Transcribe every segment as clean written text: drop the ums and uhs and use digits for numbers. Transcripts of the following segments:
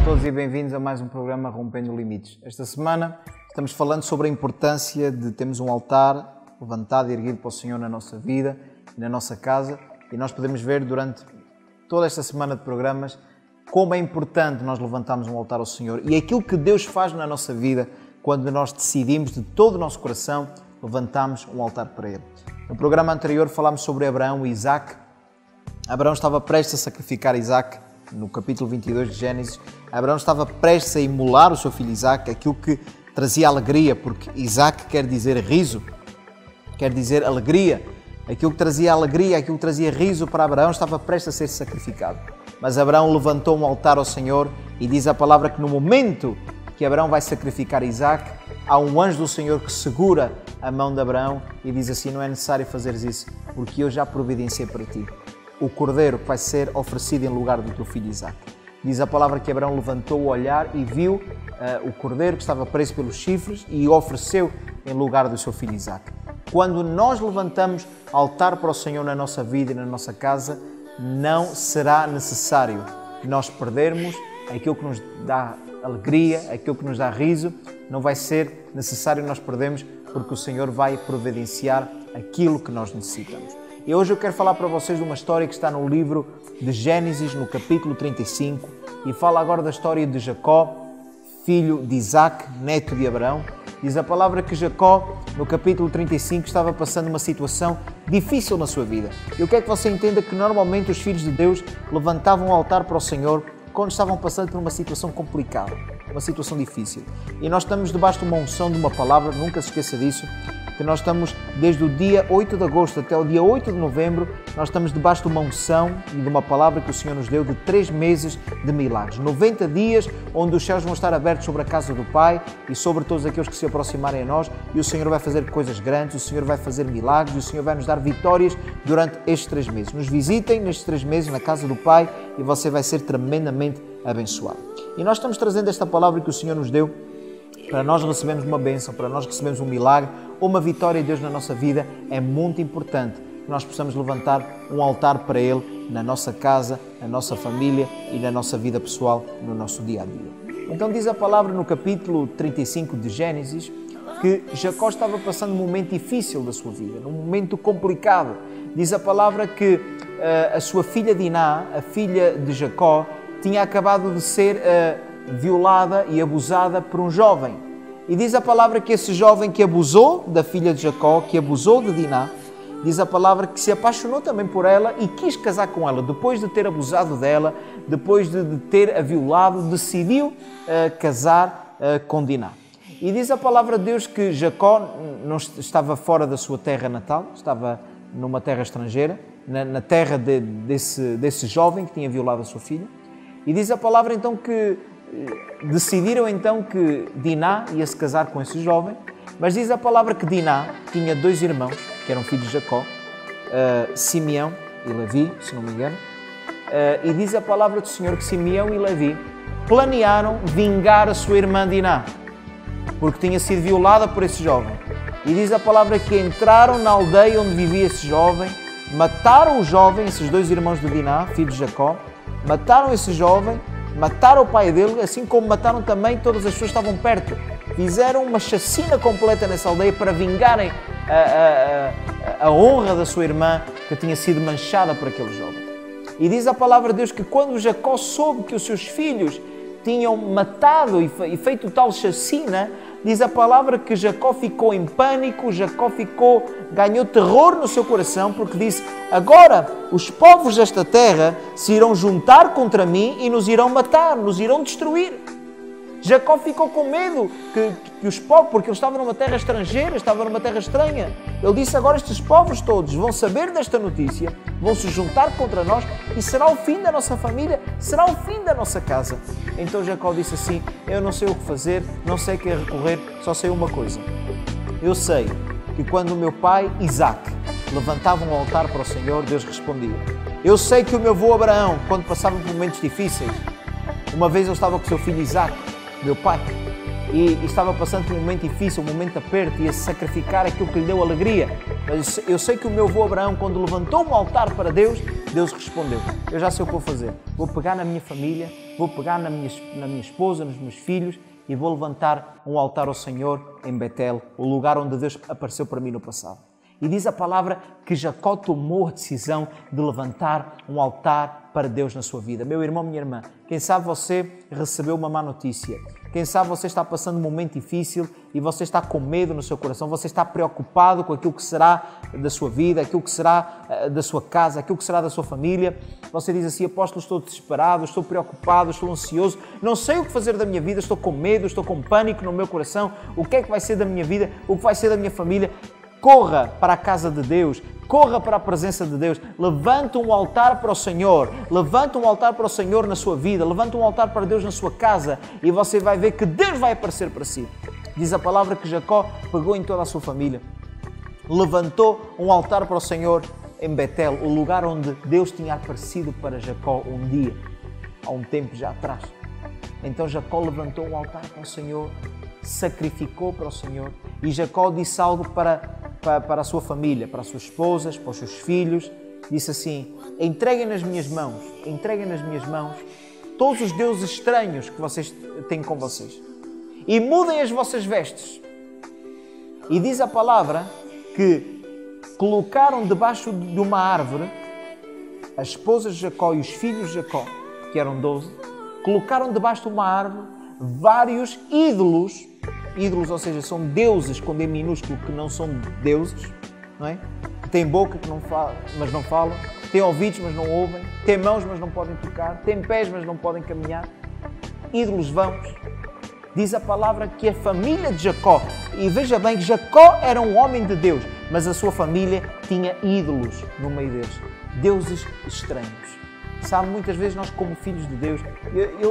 todos e bem-vindos a mais um programa Rompendo Limites. Esta semana estamos falando sobre a importância de termos um altar levantado e erguido para o Senhor na nossa vida e na nossa casa, e nós podemos ver durante toda esta semana de programas como é importante nós levantarmos um altar ao Senhor e aquilo que Deus faz na nossa vida quando nós decidimos de todo o nosso coração levantarmos um altar para Ele. No programa anterior falámos sobre Abraão e Isaac. Abraão estava prestes a sacrificar Isaac. No capítulo 22 de Gênesis, Abraão estava prestes a imolar o seu filho Isaac, aquilo que trazia alegria, porque Isaac quer dizer riso, quer dizer alegria. Aquilo que trazia alegria, aquilo que trazia riso para Abraão estava prestes a ser sacrificado. Mas Abraão levantou um altar ao Senhor e diz a palavra que no momento que Abraão vai sacrificar Isaac, há um anjo do Senhor que segura a mão de Abraão e diz assim: não é necessário fazeres isso, porque eu já providenciei para ti o cordeiro que vai ser oferecido em lugar do teu filho Isaac. Diz a palavra que Abraão levantou o olhar e viu o cordeiro que estava preso pelos chifres e o ofereceu em lugar do seu filho Isaac. Quando nós levantamos altar para o Senhor na nossa vida e na nossa casa, não será necessário nós perdermos aquilo que nos dá alegria, aquilo que nos dá riso. Não vai ser necessário nós perdermos, porque o Senhor vai providenciar aquilo que nós necessitamos. E hoje eu quero falar para vocês de uma história que está no livro de Gênesis, no capítulo 35, e fala agora da história de Jacó, filho de Isaac, neto de Abraão. Diz a palavra que Jacó, no capítulo 35, estava passando uma situação difícil na sua vida. Eu quero que você entenda que normalmente os filhos de Deus levantavam um altar para o Senhor quando estavam passando por uma situação complicada, uma situação difícil. E nós estamos debaixo de uma unção, de uma palavra, nunca se esqueça disso, que nós estamos desde o dia 8 de agosto até o dia 8 de novembro, nós estamos debaixo de uma unção e de uma palavra que o Senhor nos deu de 3 meses de milagres. 90 dias onde os céus vão estar abertos sobre a casa do Pai e sobre todos aqueles que se aproximarem a nós, e o Senhor vai fazer coisas grandes, o Senhor vai fazer milagres, o Senhor vai nos dar vitórias durante estes 3 meses. Nos visitem nestes 3 meses na casa do Pai e você vai ser tremendamente abençoado. E nós estamos trazendo esta palavra que o Senhor nos deu para nós recebermos uma bênção, para nós recebermos um milagre ou uma vitória de Deus na nossa vida. É muito importante que nós possamos levantar um altar para Ele na nossa casa, na nossa família e na nossa vida pessoal, no nosso dia-a-dia. Então diz a palavra no capítulo 35 de Gênesis que Jacó estava passando um momento difícil da sua vida, um momento complicado. Diz a palavra que a sua filha Diná, a filha de Jacó, tinha acabado de ser violada e abusada por um jovem. E diz a palavra que esse jovem que abusou da filha de Jacó, que abusou de Diná, diz a palavra que se apaixonou também por ela e quis casar com ela. Depois de ter abusado dela, depois de ter a violado, decidiu casar com Diná. E diz a palavra de Deus que Jacó não estava fora da sua terra natal, estava numa terra estrangeira, na terra desse jovem que tinha violado a sua filha. E diz a palavra então que decidiram então que Diná ia se casar com esse jovem, mas diz a palavra que Diná tinha 2 irmãos, que eram filhos de Jacó, Simeão e Levi, se não me engano, e diz a palavra do Senhor que Simeão e Levi planearam vingar a sua irmã Diná, porque tinha sido violada por esse jovem. E diz a palavra que entraram na aldeia onde vivia esse jovem, mataram o jovem, esses 2 irmãos de Diná, filhos de Jacó, mataram esse jovem, mataram o pai dele, assim como mataram também todas as pessoas que estavam perto. Fizeram uma chacina completa nessa aldeia para vingarem a honra da sua irmã, que tinha sido manchada por aquele jovem. E diz a palavra de Deus que quando Jacó soube que os seus filhos tinham matado e feito tal chacina, diz a palavra que Jacó ficou em pânico, ganhou terror no seu coração, porque disse: agora os povos desta terra se irão juntar contra mim e nos irão matar, nos irão destruir. Jacó ficou com medo que os povos, porque ele estava numa terra estrangeira, estava numa terra estranha. Ele disse: agora estes povos todos vão saber desta notícia, vão se juntar contra nós e será o fim da nossa família, será o fim da nossa casa. Então Jacó disse assim: eu não sei o que fazer, não sei a que recorrer, só sei uma coisa. Eu sei que quando o meu pai Isaac levantava um altar para o Senhor, Deus respondia. Eu sei que o meu avô Abraão, quando passava por momentos difíceis, uma vez ele estava com o seu filho Isaac, meu pai, e estava passando por um momento difícil, um momento de aperto, ia sacrificar aquilo que lhe deu alegria. Mas eu sei que o meu avô Abraão, quando levantou um altar para Deus, Deus respondeu: eu já sei o que vou fazer. Vou pegar na minha família, vou pegar na minha esposa, nos meus filhos e vou levantar um altar ao Senhor em Betel, o lugar onde Deus apareceu para mim no passado. E diz a palavra que Jacó tomou a decisão de levantar um altar para Deus na sua vida. Meu irmão, minha irmã, quem sabe você recebeu uma má notícia. Quem sabe você está passando um momento difícil e você está com medo no seu coração. Você está preocupado com aquilo que será da sua vida, aquilo que será da sua casa, aquilo que será da sua família. Você diz assim: apóstolo, estou desesperado, estou preocupado, estou ansioso, não sei o que fazer da minha vida, estou com medo, estou com pânico no meu coração. O que é que vai ser da minha vida? O que vai ser da minha família? Corra para a casa de Deus, corra para a presença de Deus, levanta um altar para o Senhor, levanta um altar para o Senhor na sua vida, levanta um altar para Deus na sua casa e você vai ver que Deus vai aparecer para si. Diz a palavra que Jacó pegou em toda a sua família, levantou um altar para o Senhor em Betel, o lugar onde Deus tinha aparecido para Jacó um dia, há um tempo já atrás. Então Jacó levantou um altar para o Senhor, sacrificou para o Senhor e Jacó disse algo para a sua família, para as suas esposas, para os seus filhos. Disse assim: entreguem nas minhas mãos todos os deuses estranhos que vocês têm com vocês e mudem as vossas vestes. E diz a palavra que colocaram debaixo de uma árvore as esposas de Jacó e os filhos de Jacó, que eram 12, colocaram debaixo de uma árvore vários ídolos, ou seja, são deuses com D minúsculo que não são deuses, não é? Que têm boca que não falam, mas não falam, têm ouvidos mas não ouvem, têm mãos mas não podem tocar, têm pés mas não podem caminhar, ídolos vãos. Diz a palavra que a família de Jacó, e veja bem que Jacó era um homem de Deus, mas a sua família tinha ídolos no meio deles, deuses estranhos. Sabe, muitas vezes nós como filhos de Deus,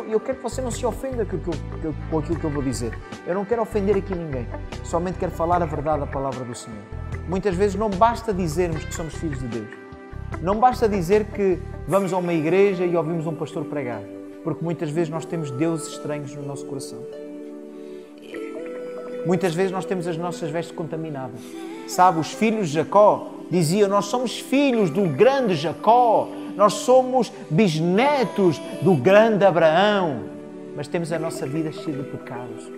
eu quero que você não se ofenda com aquilo que eu vou dizer. Eu não quero ofender aqui ninguém, somente quero falar a verdade da palavra do Senhor. Muitas vezes não basta dizermos que somos filhos de Deus. Não basta dizer que vamos a uma igreja e ouvimos um pastor pregar, porque muitas vezes nós temos deuses estranhos no nosso coração. Muitas vezes nós temos as nossas vestes contaminadas. Sabe, os filhos de Jacó diziam: nós somos filhos do grande Jacó, nós somos bisnetos do grande Abraão, mas temos a nossa vida cheia de pecados,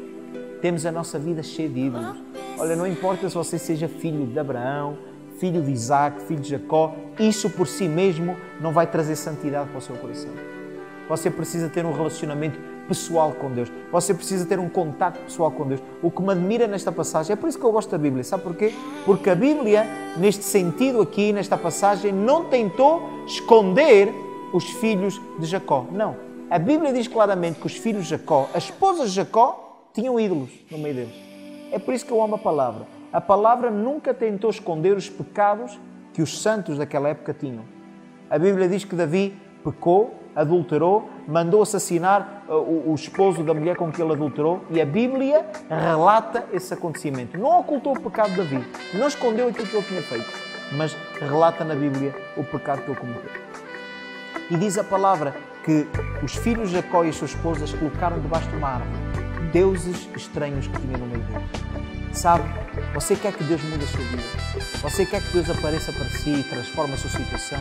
temos a nossa vida cheia de ídolos. Olha, não importa se você seja filho de Abraão, filho de Isaac, filho de Jacó, isso por si mesmo não vai trazer santidade para o seu coração. Você precisa ter um relacionamento pessoal com Deus. Você precisa ter um contato pessoal com Deus. O que me admira nesta passagem, é por isso que eu gosto da Bíblia. Sabe porquê? Porque a Bíblia, neste sentido aqui, nesta passagem, não tentou esconder os filhos de Jacó. Não. A Bíblia diz claramente que os filhos de Jacó, as esposas de Jacó, tinham ídolos no meio deles. É por isso que eu amo a palavra. A palavra nunca tentou esconder os pecados que os santos daquela época tinham. A Bíblia diz que Davi pecou, adulterou, mandou assassinar o esposo da mulher com que ele adulterou e a Bíblia relata esse acontecimento. Não ocultou o pecado de Davi, não escondeu aquilo que ele tinha feito, mas relata na Bíblia o pecado que ele cometeu. E diz a palavra que os filhos de Jacó e as suas esposas colocaram debaixo de uma árvore deuses estranhos que tinham no meio deles. Sabe, você quer que Deus mude a sua vida? Você quer que Deus apareça para si e transforme a sua situação?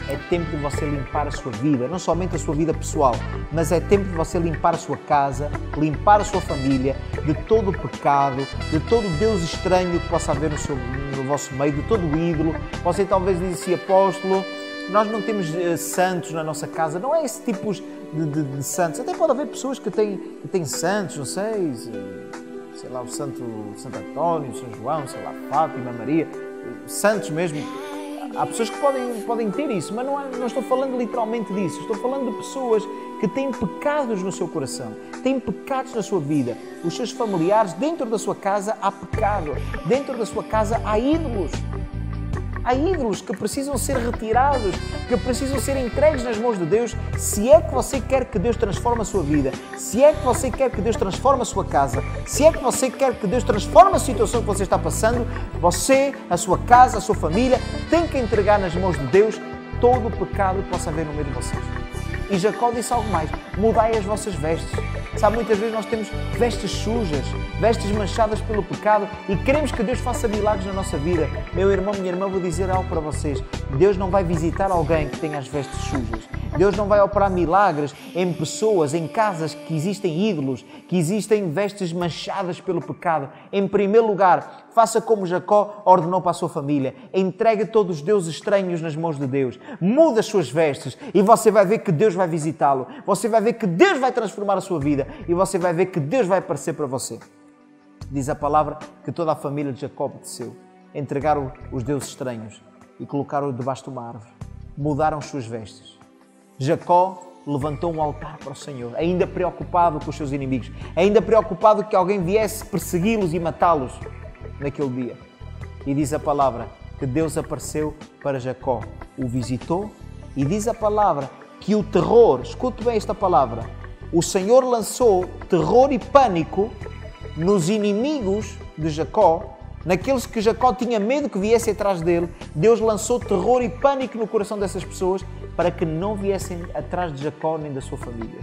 É tempo de você limpar a sua vida, não somente a sua vida pessoal, mas é tempo de você limpar a sua casa, limpar a sua família de todo o pecado, de todo Deus estranho que possa haver no vosso meio, de todo o ídolo. Você talvez diz assim: apóstolo, nós não temos santos na nossa casa. Não é esse tipo de santos. Até pode haver pessoas que têm santos, não sei lá, o Santo António, São João, sei lá, Fátima, Maria, santos mesmo. Há pessoas que podem ter isso, mas não estou falando literalmente disso. Estou falando de pessoas que têm pecados no seu coração, têm pecados na sua vida. Os seus familiares, dentro da sua casa há pecado, dentro da sua casa há ídolos. Há ídolos que precisam ser retirados, que precisam ser entregues nas mãos de Deus. Se é que você quer que Deus transforme a sua vida, se é que você quer que Deus transforme a sua casa, se é que você quer que Deus transforme a situação que você está passando, você, a sua casa, a sua família, tem que entregar nas mãos de Deus todo o pecado que possa haver no meio de vocês. E Jacó disse algo mais: mudai as vossas vestes. Sabe, muitas vezes nós temos vestes sujas, vestes manchadas pelo pecado e queremos que Deus faça milagres na nossa vida. Meu irmão, minha irmã, vou dizer algo para vocês: Deus não vai visitar alguém que tenha as vestes sujas. Deus não vai operar milagres em pessoas, em casas que existem ídolos, que existem vestes manchadas pelo pecado. Em primeiro lugar, faça como Jacó ordenou para a sua família. Entregue todos os deuses estranhos nas mãos de Deus. Mude as suas vestes e você vai ver que Deus vai visitá-lo. Você vai ver que Deus vai transformar a sua vida e você vai ver que Deus vai aparecer para você. Diz a palavra que toda a família de Jacó obedeceu. Entregaram os deuses estranhos e colocaram-o debaixo de uma árvore. Mudaram as suas vestes. Jacó levantou um altar para o Senhor, ainda preocupado com os seus inimigos, ainda preocupado que alguém viesse persegui-los e matá-los naquele dia. E diz a palavra que Deus apareceu para Jacó, o visitou, e diz a palavra que o terror, escute bem esta palavra, o Senhor lançou terror e pânico nos inimigos de Jacó, naqueles que Jacó tinha medo que viessem atrás dele. Deus lançou terror e pânico no coração dessas pessoas para que não viessem atrás de Jacó nem da sua família.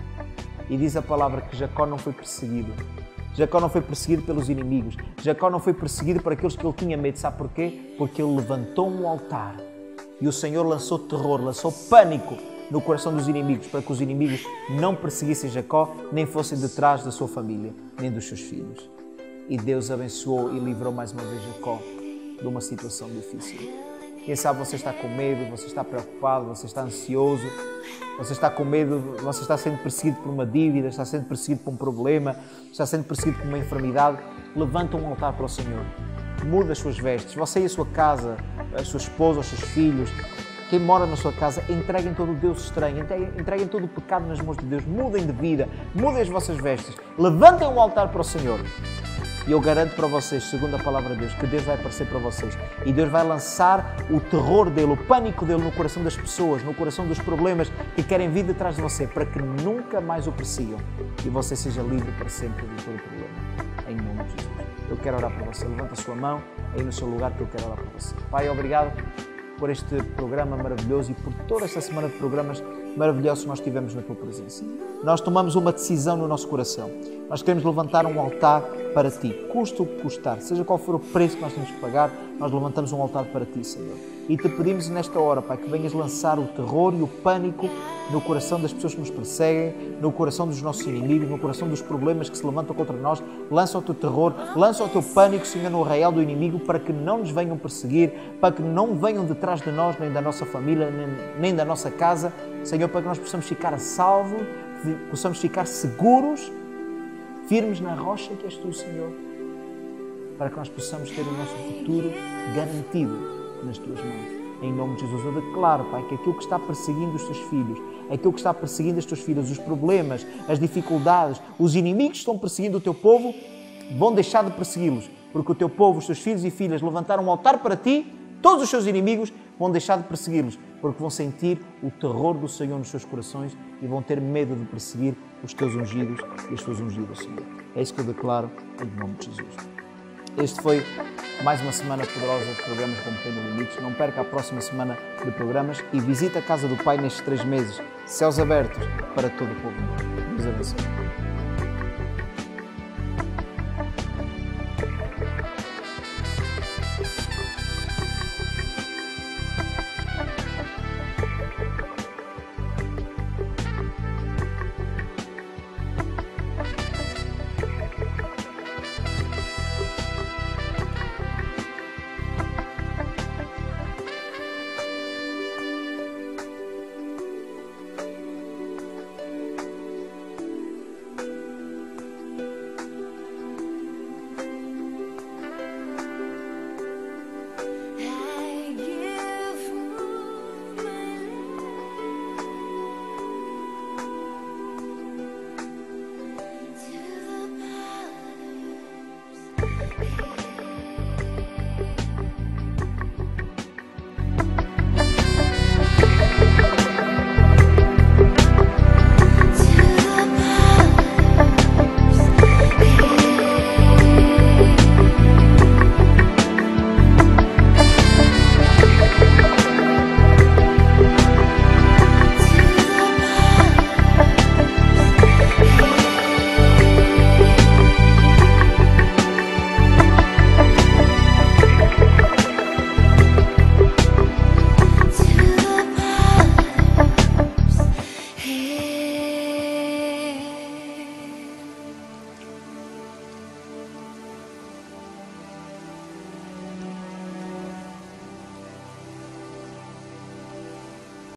E diz a palavra que Jacó não foi perseguido. Jacó não foi perseguido pelos inimigos. Jacó não foi perseguido por aqueles que ele tinha medo. Sabe porquê? Porque ele levantou um altar e o Senhor lançou terror, lançou pânico no coração dos inimigos, para que os inimigos não perseguissem Jacó, nem fossem detrás da sua família, nem dos seus filhos. E Deus abençoou e livrou mais uma vez Jacó de uma situação difícil. Quem sabe você está com medo, você está preocupado, você está ansioso, você está com medo, você está sendo perseguido por uma dívida, está sendo perseguido por um problema, está sendo perseguido por uma enfermidade. Levanta um altar para o Senhor. Muda as suas vestes. Você e a sua casa, a sua esposa, os seus filhos, quem mora na sua casa, entreguem todo o Deus estranho, entreguem todo o pecado nas mãos de Deus, mudem de vida, mudem as vossas vestes, levantem um altar para o Senhor. E eu garanto para vocês, segundo a palavra de Deus, que Deus vai aparecer para vocês e Deus vai lançar o terror dele, o pânico dele no coração das pessoas, no coração dos problemas que querem vir detrás de você, para que nunca mais o persigam e você seja livre para sempre de todo o problema. Em nome de Jesus. Eu quero orar para você. Levanta a sua mão aí no seu lugar que eu quero orar para você. Pai, obrigado por este programa maravilhoso e por toda esta semana de programas maravilhosos que nós tivemos na Tua presença. Nós tomamos uma decisão no nosso coração. Nós queremos levantar um altar para Ti, custa o que custar, seja qual for o preço que nós temos que pagar, nós levantamos um altar para Ti, Senhor. E Te pedimos nesta hora, Pai, que venhas lançar o terror e o pânico no coração das pessoas que nos perseguem, no coração dos nossos inimigos, no coração dos problemas que se levantam contra nós. Lança o Teu terror, lança o Teu pânico, Senhor, no arraial do inimigo, para que não nos venham perseguir, para que não venham detrás de nós, nem da nossa família, nem da nossa casa, Senhor, para que nós possamos ficar a salvo, possamos ficar seguros, firmes na rocha que és Tu, Senhor, para que nós possamos ter o nosso futuro garantido nas Tuas mãos. Em nome de Jesus, eu declaro, Pai, que aquilo que está perseguindo os Teus filhos, aquilo que está perseguindo as Tuas filhas, os problemas, as dificuldades, os inimigos que estão perseguindo o Teu povo, vão deixar de persegui-los, porque o Teu povo, os Teus filhos e filhas levantaram um altar para Ti, todos os seus inimigos vão deixar de persegui-los, porque vão sentir o terror do Senhor nos seus corações e vão ter medo de perseguir os Teus ungidos e as Tuas ungidas, Senhor. É isso que eu declaro em nome de Jesus. Este foi mais uma semana poderosa de programas Rompendo Limites. Não perca a próxima semana de programas e visite a casa do Pai nestes 3 meses. Céus abertos para todo o povo. Deus abençoe.